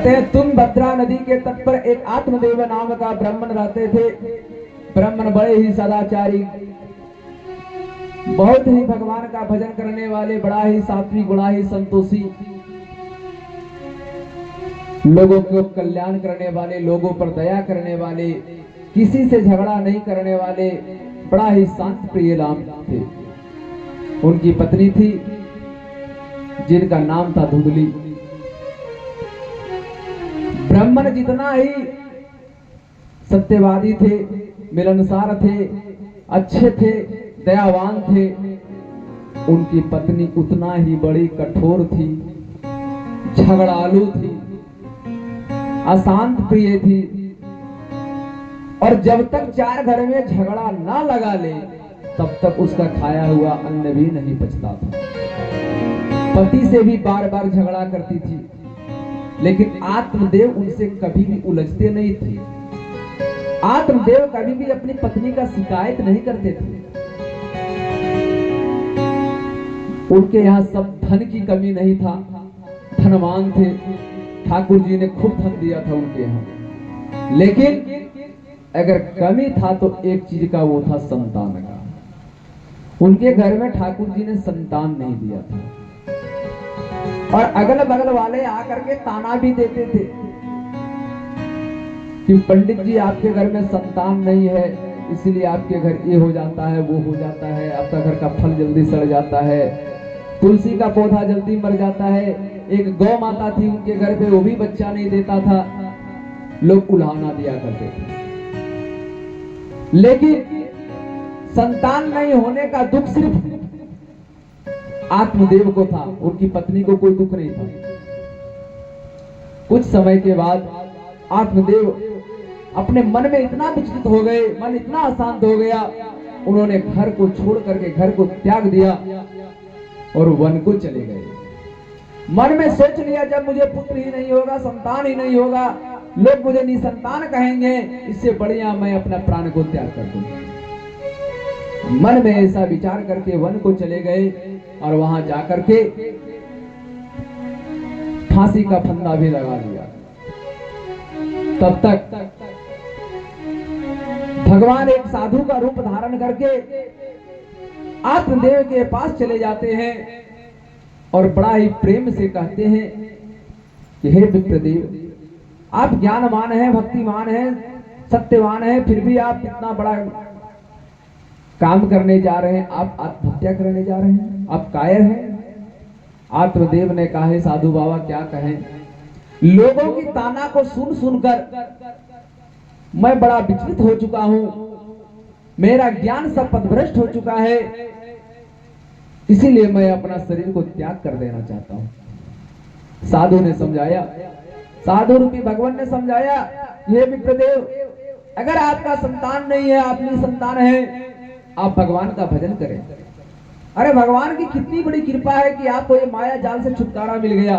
कहते हैं तुंगभद्रा नदी के तट पर एक आत्मदेव नाम का ब्राह्मण रहते थे। ब्राह्मण बड़े ही सदाचारी, बहुत ही भगवान का भजन करने वाले, बड़ा ही सात्विक, बड़ा ही संतोषी, लोगों को कल्याण करने वाले, लोगों पर दया करने वाले, किसी से झगड़ा नहीं करने वाले, बड़ा ही शांत प्रिय राम थे। उनकी पत्नी थी जिनका नाम था धुंधली। ब्राह्मण जितना ही सत्यवादी थे, मिलनसार थे, अच्छे थे, दयावान थे, उनकी पत्नी उतना ही बड़ी कठोर थी, झगड़ालू थी, अशांत प्रिय थी। और जब तक चार घर में झगड़ा ना लगा ले तब तक उसका खाया हुआ अन्न भी नहीं पचता था। पति से भी बार बार झगड़ा करती थी, लेकिन आत्मदेव उनसे कभी भी उलझते नहीं थे। आत्मदेव कभी भी अपनी पत्नी का शिकायत नहीं करते थे। उनके यहाँ सब धन की कमी नहीं था, धनवान थे, ठाकुर जी ने खूब धन दिया था उनके यहाँ। लेकिन अगर कमी था तो एक चीज का, वो था संतान का। उनके घर में ठाकुर जी ने संतान नहीं दिया था। और अगल बगल वाले आकर के ताना भी देते थे कि पंडित जी आपके घर में संतान नहीं है, इसलिए आपके घर ये हो जाता है, वो हो जाता है, आपका घर का फल जल्दी सड़ जाता है, तुलसी का पौधा जल्दी मर जाता है। एक गौ माता थी उनके घर पे, वो भी बच्चा नहीं देता था, लोग उल्हाना दिया करते थे। लेकिन संतान नहीं होने का दुख सिर्फ आत्मदेव को था, उनकी पत्नी को कोई दुख नहीं था। कुछ समय के बाद आत्मदेव अपने मन में इतना विचलित हो गए, मन इतना अशांत हो गया, उन्होंने घर को छोड़ करके, घर को त्याग दिया और वन को चले गए। मन में सोच लिया जब मुझे पुत्र ही नहीं होगा, संतान ही नहीं होगा, लोग मुझे निसंतान कहेंगे, इससे बढ़िया मैं अपना प्राण को त्याग कर दूं। मन में ऐसा विचार करके वन को चले गए और वहां जाकर के फांसी का फंदा भी लगा लिया। तब तक भगवान एक साधु का रूप धारण करके आत्मदेव के पास चले जाते हैं और बड़ा ही प्रेम से कहते हैं कि हे विप्रदेव, आप ज्ञानवान हैं, भक्तिमान हैं, सत्यवान हैं, फिर भी आप इतना बड़ा काम करने जा रहे हैं, आप आत्महत्या करने जा रहे हैं, आप कायर हैं। आत्मदेव ने कहा, हे साधु बाबा क्या कहें, लोगों की ताना को सुन सुनकर मैं बड़ा विचलित हो चुका हूं, मेरा ज्ञान सब पथभ्रष्ट हो चुका है, इसीलिए मैं अपना शरीर को त्याग कर देना चाहता हूं। साधु ने समझाया, साधु रूपी भगवान ने समझाया, हे विप्रदेव, अगर आपका संतान नहीं है, आप निसंतान है, आप भगवान का भजन करें। अरे भगवान की कितनी बड़ी कृपा है कि आपको ये माया जाल से छुटकारा मिल गया।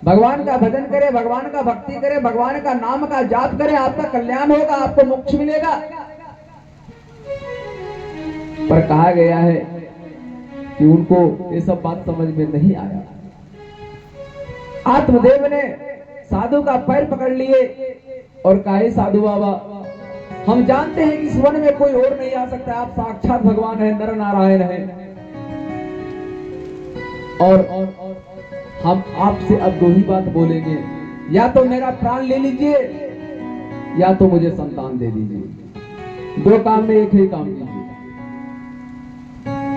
भगवान का भजन करें, भगवान का भक्ति करें, भगवान का नाम का जाप करें, आपका कल्याण होगा, आपको मोक्ष मिलेगा। पर कहा गया है कि उनको ये सब बात समझ में नहीं आया। आत्मदेव ने साधु का पैर पकड़ लिए और कहा, साधु बाबा, हम जानते हैं कि इस वन में कोई और नहीं आ सकता, आप साक्षात भगवान है, नर नारायण है, और हम आपसे अब दो ही बात बोलेंगे, या तो मेरा प्राण ले लीजिए या तो मुझे संतान दे दीजिए। दो काम में एक ही काम कीजिए।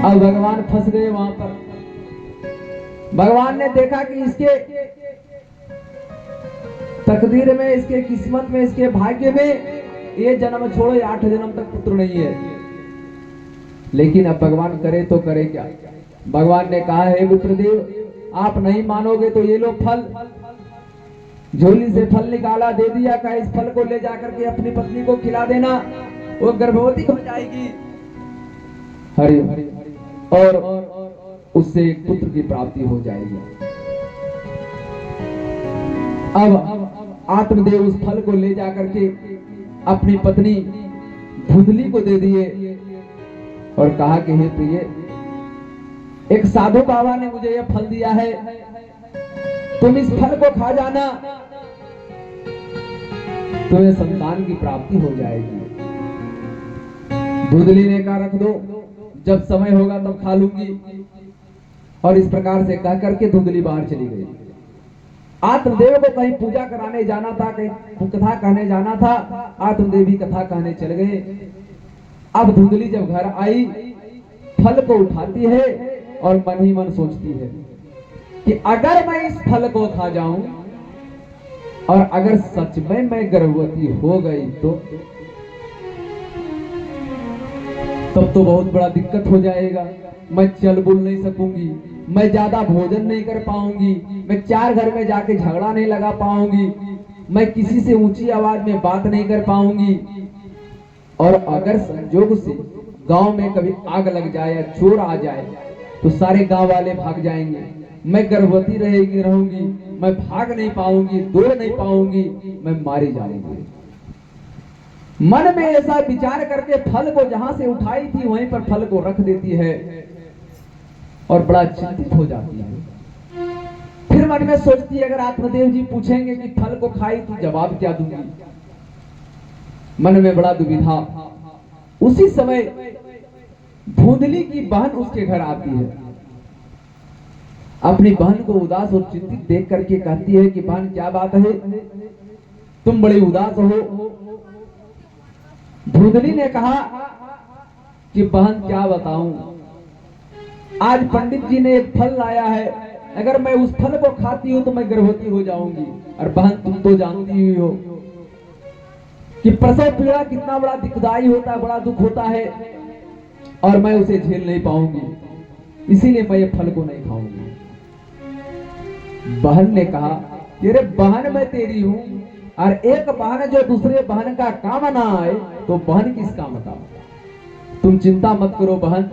अब भगवान फंस गए वहां पर। भगवान ने देखा कि इसके तकदीर में, इसके किस्मत में, इसके भाग्य में ये जन्म छोड़ो, 8 जन्म तक पुत्र नहीं है। लेकिन अब भगवान करे तो करे क्या। भगवान ने कहा, हे विप्रदेव, आप नहीं मानोगे तो ये लो फल। झोली से फल निकाला, दे दिया, कहा इस फल को ले जाकर के अपनी पत्नी को खिला देना, वो गर्भवती हो जाएगी, हरि हरि, और उससे एक पुत्र की प्राप्ति हो जाएगी। अब आत्मदेव उस फल को ले जाकर के अपनी पत्नी धुंधली को दे दिए और कहा कि हे प्रिय, एक साधु बाबा ने मुझे यह फल दिया है, तुम इस फल को खा जाना, तुम्हें संतान की प्राप्ति हो जाएगी। धुंधली ने कहा रख दो, जब समय होगा तब खा लूंगी। और इस प्रकार से कह करके धुंधली बाहर चली गई। आत्मदेव को कहीं पूजा कराने जाना था, कहीं कथा कहने जाना था, आत्मदेव भी कथा कहने चल गए। अब धुंधली जब घर आई, फल को उठाती है और मन ही मन सोचती है कि अगर मैं इस फल को खा जाऊं और अगर सच में मैं गर्भवती हो गई तो तब तो बहुत बड़ा दिक्कत हो जाएगा। मैं चल बुल नहीं सकूंगी, मैं ज्यादा भोजन नहीं कर पाऊंगी, मैं 4 घर में जाके झगड़ा नहीं लगा पाऊंगी, मैं किसी से ऊंची आवाज में बात नहीं कर पाऊंगी। और अगर संजोग से गांव में कभी आग लग जाए या चोर आ जाए तो सारे गांव वाले भाग जाएंगे, मैं गर्भवती रहूंगी, मैं भाग नहीं पाऊंगी, दौड़ नहीं पाऊंगी, मैं मारी जाऊंगी। मन में ऐसा विचार करके फल को जहां से उठाई थी वहीं पर फल को रख देती है और बड़ा चिंतित हो जाती है। फिर मन में सोचती है अगर आत्मदेव जी पूछेंगे कि फल को खाई तो जवाब क्या दूंगी। मन में बड़ा दुविधा। उसी समय धुंधली की बहन उसके घर आती है। अपनी बहन को उदास और चिंतित देख करके कहती है कि बहन क्या बात है, तुम बड़ी उदास हो। धुंधली ने कहा कि बहन क्या बताऊं, आज पंडित जी ने एक फल लाया है, अगर मैं उस फल को खाती हूं तो मैं गर्भवती हो जाऊंगी। और बहन तुम तो जानती ही हो कि प्रसव पीड़ा कितना बड़ा दुखदाई होता है, बड़ा दुख होता है और मैं उसे झेल नहीं पाऊंगी, इसीलिए मैं ये फल को नहीं खाऊंगी। बहन ने कहा अरे बहन मैं तेरी हूं और एक बहन जो दूसरे बहन का काम ना आए तो बहन किस काम का। तुम चिंता मत करो बहन,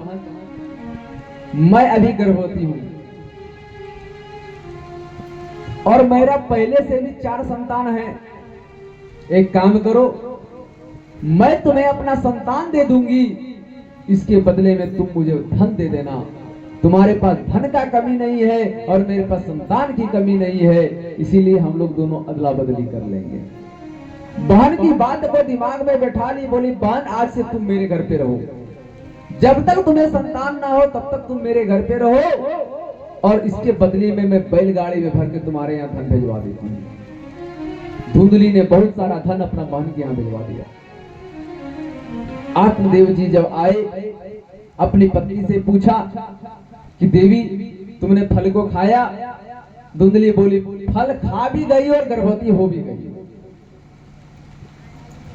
मैं अभी गर्भवती हूं और मेरा पहले से भी 4 संतान है। एक काम करो, मैं तुम्हें अपना संतान दे दूंगी, इसके बदले में तुम मुझे धन दे देना। तुम्हारे पास धन का कमी नहीं है और मेरे पास संतान की कमी नहीं है, इसीलिए हम लोग दोनों अदला बदली कर लेंगे। बहन की बात को दिमाग में बैठा ली, बोली बहन आज से तुम मेरे घर पे रहो, जब तक तुम्हें संतान ना हो तब तक तुम मेरे घर पे रहो और इसके बदले में मैं बैलगाड़ी में भर के तुम्हारे यहाँ धन भिजवा देती हूँ। धुंधली ने बहुत सारा धन अपना बहन के यहाँ भिजवा दिया। आत्मदेव जी जब आए, अपनी पत्नी से पूछा कि देवी तुमने फल को खाया। धुंधली बोली फल खा भी गई और गर्भवती हो भी गई।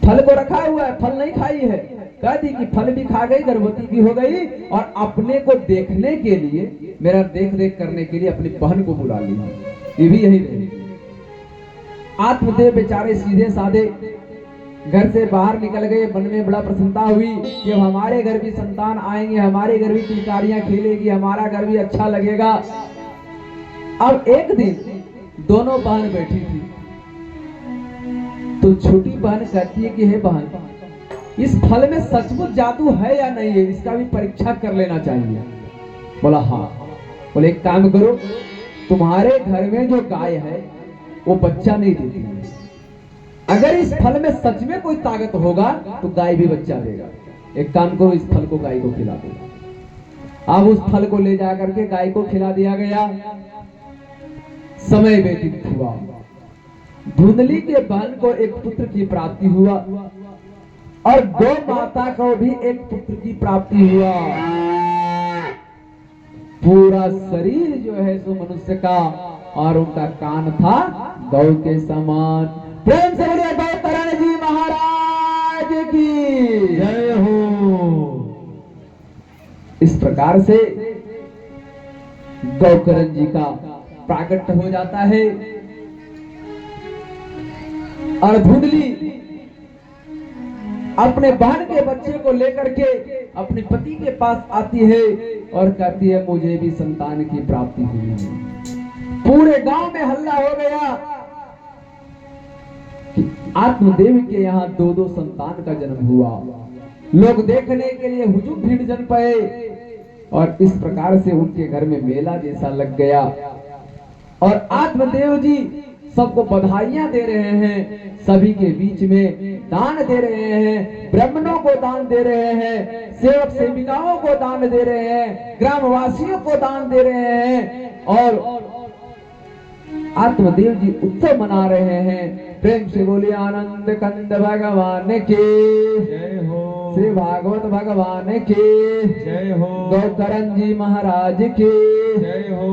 फल को रखा हुआ है, फल नहीं खाई है। कहती कि फल भी खा गई, गर्भवती भी हो गई और अपने को देखने के लिए, मेरा देख रेख करने के लिए अपनी बहन को बुला लिया। ये भी यही रही। आत्मदेव बेचारे सीधे साधे घर से बाहर निकल गए। मन में बड़ा प्रसन्नता हुई कि हमारे घर भी संतान आएंगे, हमारे घर भी किलकारियां खेलेगी, हमारा घर भी अच्छा लगेगा। अब एक दिन दोनों बहन बैठी थी तो छोटी बहन कहती है कि हे बहन, इस फल में सचमुच जादू है या नहीं है, इसका भी परीक्षा कर लेना चाहिए। बोला हाँ। बोले एक काम करो, तुम्हारे घर में जो गाय है वो बच्चा नहीं देती है, अगर इस फल में सच में कोई ताकत होगा तो गाय भी बच्चा देगा। एक काम करो, इस फल को गाय को खिला दो। अब उस फल को ले जाकर के गाय को खिला दिया गया। समय व्यतीत हुआ। धुंधली के बहन को एक पुत्र की प्राप्ति हुआ और गौ माता को भी एक पुत्र की प्राप्ति हुआ। पूरा शरीर जो है सो मनुष्य का और उनका कान था गौ के समान। प्रेम से बोलिए गौकरण जी महाराज की जय हो। इस प्रकार से गौकरण जी का प्राकट्य हो जाता है और धुंधली अपने बहन के बच्चे को लेकर के अपने पति के पास आती है और कहती है मुझे भी संतान की प्राप्ति हुई है। पूरे गांव में हल्ला हो गया कि आत्मदेव के यहाँ 2-2 संतान का जन्म हुआ। लोग देखने के लिए हुजूम भीड़ जम पड़े और इस प्रकार से उनके घर में मेला जैसा लग गया और आत्मदेव जी सबको बधाइयां दे रहे हैं, सभी के बीच में दान दे रहे हैं, ब्राह्मणों को दान दे रहे हैं, सेवक सेविकाओं को दान दे रहे हैं, ग्रामवासियों को दान दे रहे हैं और आत्मदेव जी उत्सव मना रहे हैं। प्रेम से बोलिए आनंद कंद भगवान की जय हो, श्री भागवत भगवान की जय हो, गौकरण जी महाराज की जय हो।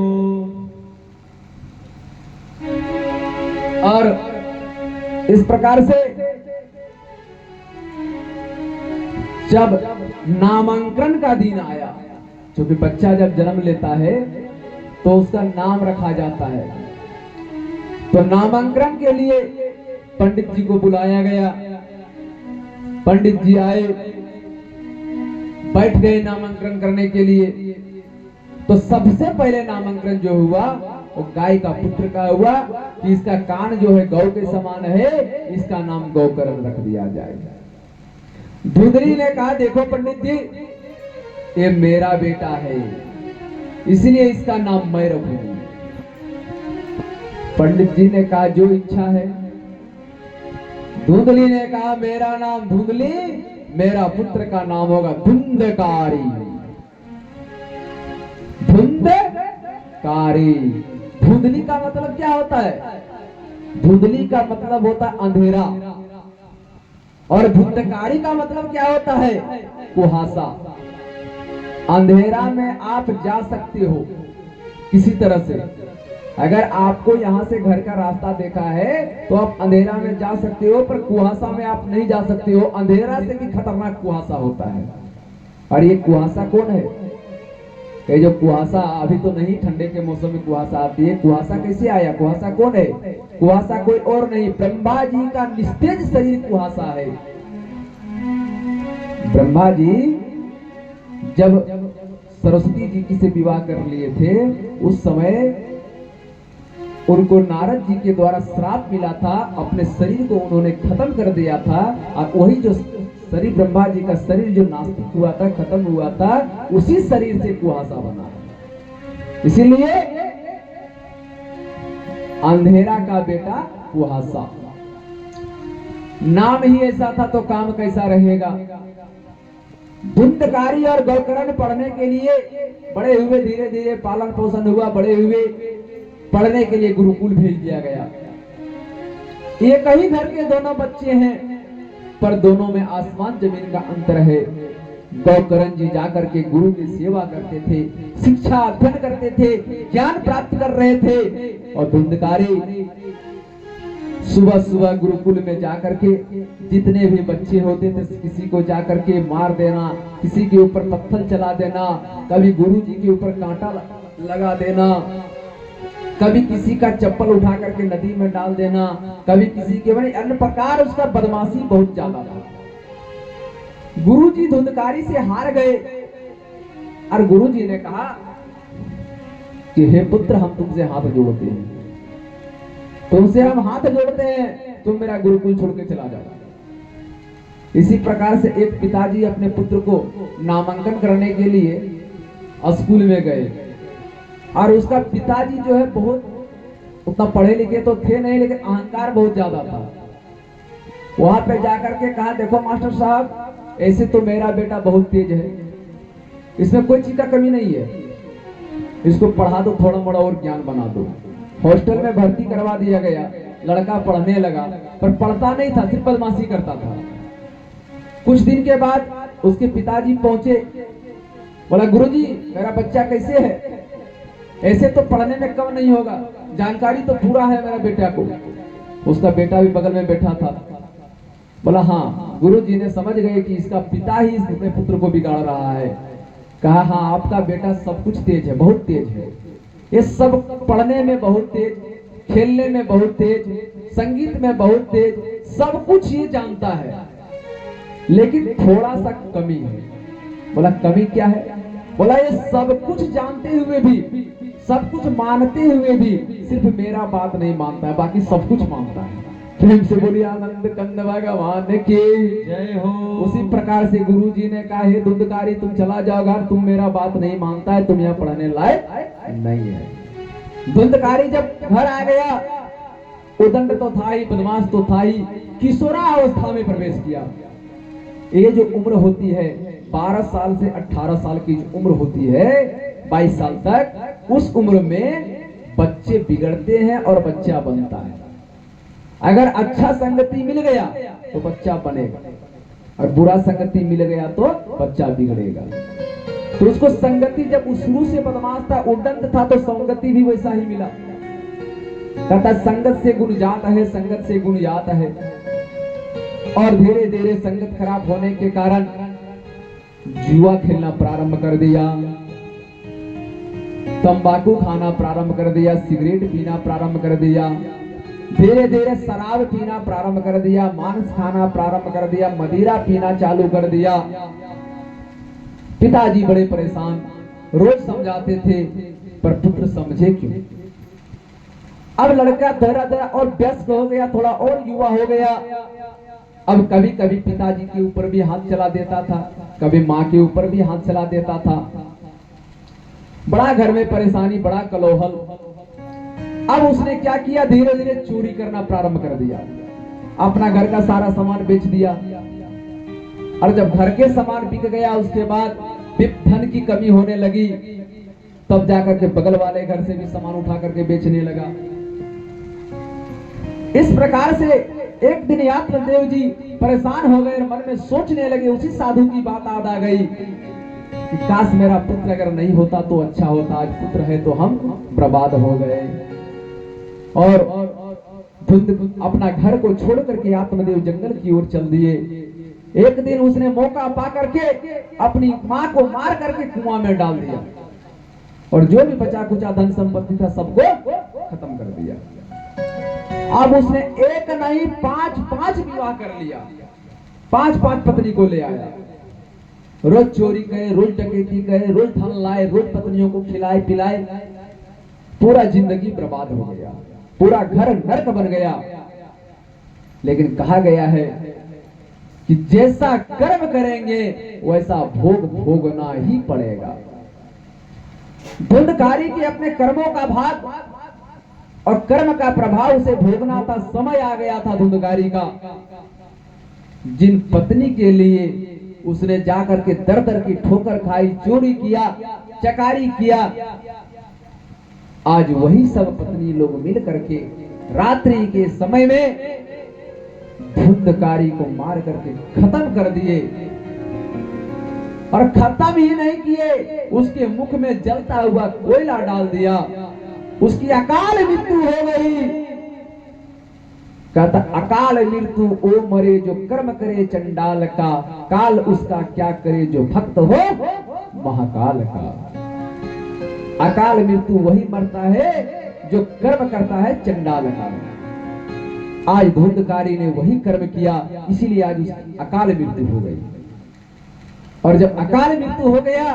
और इस प्रकार से जब नामांकन का दिन आया, क्योंकि बच्चा जब जन्म लेता है तो उसका नाम रखा जाता है, तो नामांकन के लिए पंडित जी को बुलाया गया। पंडित जी आए, बैठ गए नामांकन करने के लिए। तो सबसे पहले नामांकन जो हुआ वो गाय का पुत्र का हुआ कि इसका कान जो है गौ के समान है, इसका नाम गौकरण रख दिया जाएगा। धुंधली ने कहा देखो पंडित जी, ये मेरा बेटा है, इसलिए इसका नाम मैं रखूंगी। पंडित जी ने कहा जो इच्छा है। धुंधली ने कहा मेरा नाम धुंधली, मेरा पुत्र का नाम होगा धुंधकारी। धुंधकारी, धुंधली का मतलब क्या होता है? धुंधली का मतलब होता है अंधेरा, और धुंधकारी का मतलब क्या होता है? कुहासा। अंधेरा में आप जा सकते हो किसी तरह से, अगर आपको यहाँ से घर का रास्ता देखा है तो आप अंधेरा में जा सकते हो, पर कुहासा में आप नहीं जा सकते हो। अंधेरा से भी खतरनाक कुहासा होता है। और ये कुहासा कौन है? ये जो कुहासा अभी तो नहीं, ठंडे के मौसम में कुहासा आती है। कुहासा कैसे आया? कुहासा कौन है? कुहासा कोई और नहीं, ब्रह्मा जी का निस्तेज शरीर कुहासा है। ब्रह्मा जी जब सरस्वती जी की से विवाह कर लिए थे, उस समय उनको नारद जी के द्वारा श्राप मिला था, अपने शरीर को उन्होंने खत्म कर दिया था। और वही जो शरीर, ब्रह्मा जी का शरीर जो नास्तिक हुआ था, खत्म हुआ था, उसी शरीर से कुहासा बना। इसीलिए अंधेरा का बेटा कुहासा। नाम ही ऐसा था तो काम कैसा रहेगा? धुंधकारी और गौकरण पढ़ने के लिए बड़े हुए, धीरे धीरे पालन पोषण हुआ, बड़े हुए, पढ़ने के लिए गुरुकुल भेज दिया गया। एक ही घर के दोनों बच्चे हैं, पर दोनों में आसमान जमीन का अंतर है। गौकरण जी जाकर के गुरु की सेवा करते थे, शिक्षा अध्ययन करते थे, ज्ञान प्राप्त कर रहे थे। और धुंधकारी सुबह सुबह गुरुकुल में जाकर के जितने भी बच्चे होते थे, किसी को जाकर के मार देना, किसी के ऊपर पत्थर चला देना, कभी गुरु जी के ऊपर कांटा लगा देना, कभी किसी का चप्पल उठा करके नदी में डाल देना, कभी किसी के, बड़े अन्य प्रकार उसका बदमाशी बहुत ज्यादा था। गुरुजी धुंधकारी से हार गए और गुरुजी ने कहा कि हे पुत्र, हम तुमसे हाथ जोड़ते हैं, तुमसे हम हाथ जोड़ते हैं, तुम मेरा गुरुकुल छोड़ के चला जाओ। इसी प्रकार से एक पिताजी अपने पुत्र को नामांकन करने के लिए स्कूल में गए, और उसका पिताजी जो है बहुत उतना पढ़े लिखे तो थे नहीं, लेकिन अहंकार बहुत ज्यादा था। वहां पे जाकर के कहा देखो मास्टर साहब, ऐसे तो मेरा बेटा बहुत तेज है, इसमें कोई चीज का कमी नहीं है, इसको पढ़ा दो, थोड़ा मोड़ा और ज्ञान बना दो। हॉस्टल में भर्ती करवा दिया गया। लड़का पढ़ने लगा, पर पढ़ता नहीं था, सिर्फ बदमाशी करता था। कुछ दिन के बाद उसके पिताजी पहुंचे, बोला गुरुजी मेरा बच्चा कैसे है? ऐसे तो पढ़ने में कम नहीं होगा, जानकारी तो पूरा है मेरा बेटा को। उसका बेटा भी बगल में बैठा था। बोला हाँ। गुरुजी ने समझ गए कि इसका पिता ही अपने पुत्र को बिगाड़ रहा है। कहा हाँ, आपका बेटा सब कुछ तेज है, बहुत तेज है, ये सब पढ़ने में बहुत तेज, खेलने में बहुत तेज, संगीत में बहुत तेज, सब कुछ ये जानता है, लेकिन थोड़ा सा कमी है। बोला कमी क्या है? बोला ये सब कुछ जानते हुए भी, सब कुछ मानते हुए भी सिर्फ मेरा बात नहीं मानता है, बाकी सब कुछ मानता है। प्रेम से बोलिए आनंद कंद भगवान की जय हो। उसी प्रकार से गुरुजी ने कहा हे धुंधकारी, तुम चला जाओगा, तुम मेरा बात नहीं मानता है, तुम यहाँ पढ़ने लायक नहीं है। धुंधकारी जब घर आ गया उदंड तो था ही, बदमाश तो था ही, किशोरावस्था में प्रवेश किया। ये जो उम्र होती है 12 साल से 18 साल की जो उम्र होती है, 22 साल तक, उस उम्र में बच्चे बिगड़ते हैं और बच्चा बनता है। अगर अच्छा संगति मिल गया तो बच्चा बनेगा, और बुरा संगति मिल गया तो बच्चा बिगड़ेगा। तो उसको संगति, जब उस शुरू से बदमाश था, उद्दंड था, तो संगति भी वैसा ही मिला। कहता संगत से गुण जाता है, संगत से गुण जाता है। और धीरे धीरे संगत खराब होने के कारण जुआ खेलना प्रारंभ कर दिया, तंबाकू खाना प्रारंभ कर दिया, सिगरेट पीना प्रारंभ कर दिया, धीरे धीरे शराब पीना प्रारंभ कर दिया, मांस खाना प्रारंभ कर दिया, मदिरा पीना चालू कर दिया। पिताजी बड़े परेशान, रोज समझाते थे, पर पुत्र समझे क्यों। अब लड़का धरा धरा और व्यस्त हो गया, थोड़ा और युवा हो गया। अब कभी कभी पिताजी के ऊपर भी हाथ चला देता था, कभी माँ के ऊपर भी हाथ चला देता था। बड़ा घर में परेशानी, बड़ा कलोहल। अब उसने क्या किया, धीरे धीरे चोरी करना प्रारंभ कर दिया, अपना घर का सारा सामान बेच दिया। और जब घर के सामान बिक गया, उसके बाद धन की कमी होने लगी, तब जाकर के बगल वाले घर से भी सामान उठा करके बेचने लगा। इस प्रकार से एक दिन आत्मदेव जी परेशान हो गए, मन में सोचने लगे। उसी साधु की बात याद आ गई कि काश मेरा पुत्र अगर नहीं होता तो अच्छा होता, आज पुत्र है तो हम बर्बाद हो गए। और अपना घर को छोड़ करके आत्मदेव जंगल की ओर चल दिए। एक दिन उसने मौका पा करके अपनी मां को मार करके कुआं में डाल दिया, और जो भी बचा कुचा धन संपत्ति था सबको खत्म कर दिया। अब उसने एक नहीं 5 विवाह कर लिया, 5 पत्नी को ले आया। रोज चोरी करे, रोज डकैती करे, रोज धन लाए, रोज पत्नियों को खिलाए पिलाए। पूरा जिंदगी बर्बाद हो गया, पूरा घर नरक बन गया। लेकिन कहा गया है कि जैसा कर्म करेंगे वैसा भोग भोगना ही पड़ेगा। धुंधकारी के अपने कर्मों का भाग और कर्म का प्रभाव उसे भोगना था। समय आ गया था धुंधकारी का। जिन पत्नी के लिए उसने जाकर के दर दर की ठोकर खाई, चोरी किया, चकारी किया, आज वही सब पत्नी लोग मिल करके रात्रि के समय में धुंधकारी को मार करके खत्म कर दिए। और खत्म ही नहीं किए, उसके मुख में जलता हुआ कोयला डाल दिया, उसकी अकाल मृत्यु हो गई। कहता अकाल मृत्यु ओ मरे जो कर्म करे चंडाल का, काल उसका क्या करे जो भक्त हो महाकाल का। अकाल मृत्यु वही मरता है जो कर्म करता है चंडाल का। आज धुंधकारी ने वही कर्म किया, इसीलिए आज उसकी अकाल मृत्यु हो गई। और जब अकाल मृत्यु हो गया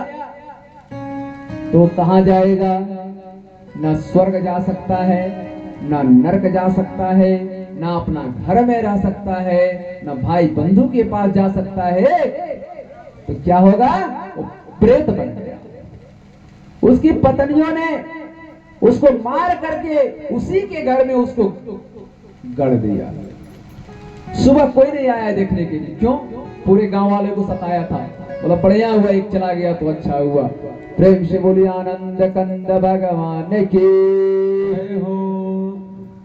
तो कहां जाएगा? न स्वर्ग जा सकता है, न नरक जा सकता है, न अपना घर में रह सकता है, न भाई बंधु के पास जा सकता है। तो क्या होगा? वो प्रेत बन गया। उसकी पत्नियों ने उसको मार करके उसी के घर में उसको गड़ दिया। सुबह कोई नहीं आया देखने के लिए। क्यों? पूरे गांव वाले को सताया था। बोला बढ़िया हुआ, एक चला गया तो अच्छा हुआ। प्रेम से बोलिए आनंद कंद भगवान की जय हो।